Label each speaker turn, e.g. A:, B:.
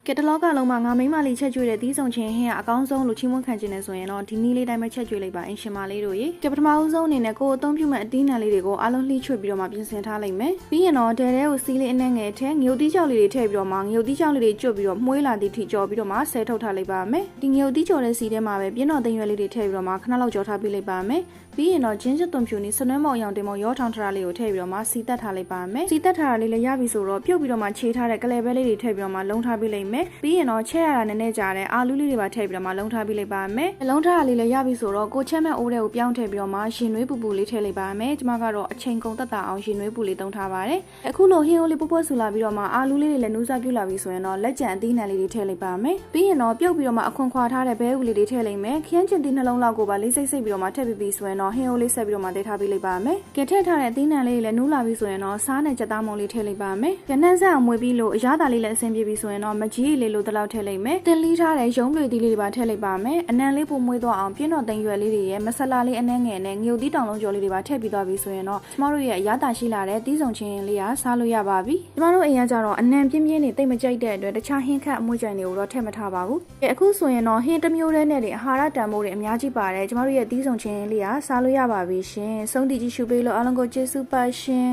A: ကက်တလောကလုံးမှာငါမိမလေးချက်ကျွေးတဲ့သီးဆောင်ချင်းဟင်းကအကောင်းဆုံးလို့ချီးမွမ်းခံခြင်းနဲ့ဆိုရင်တော့ဒီနည်းလေးတိုင်းပဲချက်ကျွေးလိုက်ပါအင်ရှင်မလေးတို့ရေကပထမဦးဆုံးအနေနဲ့ကိုယ်အသုံးပြုမဲ့အသီးနှံလေးတွေကိုအားလုံးလှိချွေပြီးတော့မှပြင်ဆင်ထားလိုက်မယ်ပြီးရင်တော့ဒဲတဲကိုစီးလေးအနှဲငယ်ထဲငရုတ်သီးကြောက်လေးတွေထည့်ပြီးတော့မှငရုတ်သီးကြောက်လေးတွေကျွတ်ပြီးတော့မှုေးလာသည့်ထိကြော်ပြီးတော့မှဆဲထုတ်ထားလိုက်ပါမယ်ဒီငရုတ်သီးကြော်တဲ့စီထဲမှာပဲပြင်းတော်သိမ်းရွက်လေးတွေထည့်ပြီးတော့မှခဏလောက်ကြော်ထားပေးလိုက်ပါမယ်ပြီးရင်တော့ဂျင်းချက်သွန်ဖြူနီစနွဲမောင်ရောင်တင်မောင်ရောထောင်ထရာလေးကိုထည့်ပြီးတော့မှစီတက်ထားလိုက်ပါမယ်စီတက်ထားတာလေးလည်းရပြီဆိုတော့ပြုတ်ပြီးတော့မှခြေထားတဲ့ကလဲဘဲလေးတွေထည့်ပြီးတော့မှလုံးထားပေးလိုက်မယ်ပြီးရင်တော့ချက်ရတာနည်းနည်းကြာတဲ့အာလူးလေးတွေပါထည့်ပြီးတော့မှလုံးထားပေးလိုက်ပါမယ်လုံးထားတာလေးလည်းရပြီဆိုတော့ကိုချက်မဲ့အိုးတဲ့ကိုပြောင်းထည့်ပြီးတော့မှရှင်နွေးပူပူလေးထည့်လိုက်ပါမယ်ကျမကတော့အချိန်ကုန်သက်သာအောင်ရှင်နွေးပူလေးတုံးထားပါတယ်အခုလိုဟင်းအိုးလေးပွပွဆူလာပြီးတော့မှအာလူးလေးတွေလည်းနူးစားပြူလာပြီဆိုရင်တော့လက်ကျန်အသီးနှံလေးတွေထည့်လိုက်ပါမယ်ပြီးရင်တော့ပြုတ်ပြီးတော့မှအခွန်ခွာထားတဲ့ဘဲဥလေးတွေထည့်လိုက်မယ်ခရမ်းချင်သီးနှလုံးလောက်ကိုပါလေးစိတ်စိတ်ပြီးတော့မှထည့်ပြီးဆိုရင်တော့ဟင်းအိုးလေးဆက်ပြီးတော့မှထည့်ထားပေးလိုက်ပါမယ်ကဲထည့်ထားတဲ့အသီးနှံလေးတွေလည်းနူးလာပြီဆိုရင်တော့စားနဲ့ကြက်သားမုံလေးထည့်လိုက်ပါမယ်ကနန်းဆက်အောင်မွေးပြီးလို့အရသာလေးလည်းအဆင်ပြေပြီဆိုရင်တော့မကြီးလေးလိုတလောက်ထည့်လိုက်မယ်တင်လီထားတဲ့ရုံးတွေသီးလေးတွေပါထည့်လိုက်ပါမယ်အနံလေးပုံမွေးသွားအောင်ပြင်းတော်သိမ်းရွက်လေးတွေရဲ့မဆလာလေးအနှဲငယ်နဲ့ငရုတ်သီးတောင်လုံးကျော်လေးတွေပါထည့်ပြီးသွားပြီဆိုရင်တော့ကျမတို့ရဲ့အရသာရှိလာတဲ့သီးဆောင်ချင်းလေးကစားလို့ရပါပြီကျမတို့အိမ်ကကြတော့အနံပြင်းပြင်းနေတိတ်မကြိုက်တဲ့အတွက်တခြားဟင်းခတ်အမွှေးကြိုင်တွေကိုတော့ထည့်မထားပါဘူးအခုဆိုရင်တော့ဟင်းတစ်မျိုးတည်းနဲ့တင်အာဟာရတန်ဖိုးတွေအများကြီးပါတယ်ကျမတို့ရဲ့သီးဆောင်ချင်းလေးကစားလို့ရပါပြီရှင်ဆုံးတီကြည့်ရှုပေးလို့အားလုံးကိုကျေးဇူးပါရှင်